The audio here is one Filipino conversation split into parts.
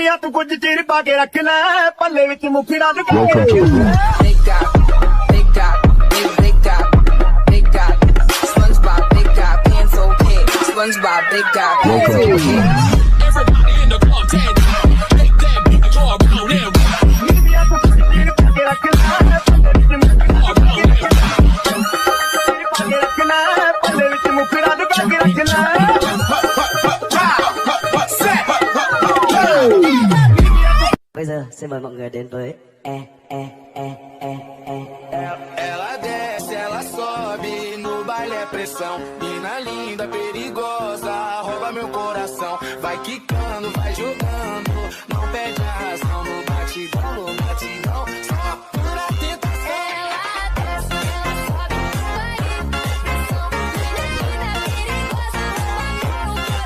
ਹੱਥ ਕੁਝ ਚਿਰ ਪਾ ਕੇ ਰੱਖ ਲੈ ਪੱਲੇ ਵਿੱਚ ਮੁੱਠੀ ਰੱਖ ਕੇ SpongeBob, big guy, pants okay. Everybody in the club, take that beat, go around and Bây giờ xin mời mọi người đến với Ela desce, ela sobe, no baile é pressão. Mina linda, perigosa, rouba meu coração. Vai quicando, vai jogando, não perde a razão. No batidão, só pura tentação. Ela desce, ela sobe, no baile é pressão. Mina linda, perigosa, rouba meu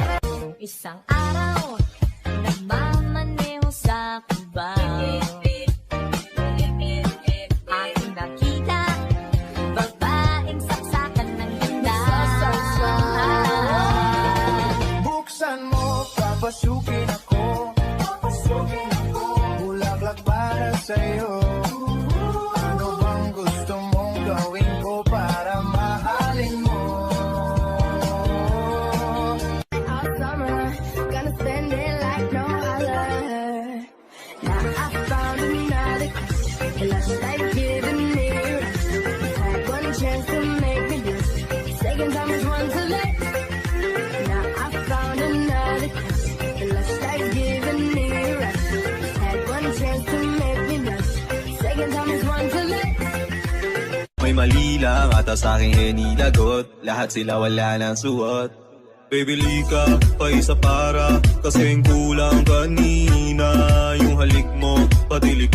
coração. Isang araw, nagmamaneho sa kubang. Aking nakita, babaeng saksakan ng ganda. Buksan mo, papasukin ako. Bulaklak para sa'yo. Ano bang gusto mong gawin ko para mahalin mo? All summer, gonna spend it like no other. Now I found another crush, and I like giving me rush. Had one chance to make me blush, second time is one too late. Now I found another crush, and I like giving me rush. Had one chance to make me blush, second time is one too late. May mali lang ata sa aking hinilagot. Lahat sila wala nang suot. Baby lika, pa isa para kasing kulang kanina. Yung halik mo, patilik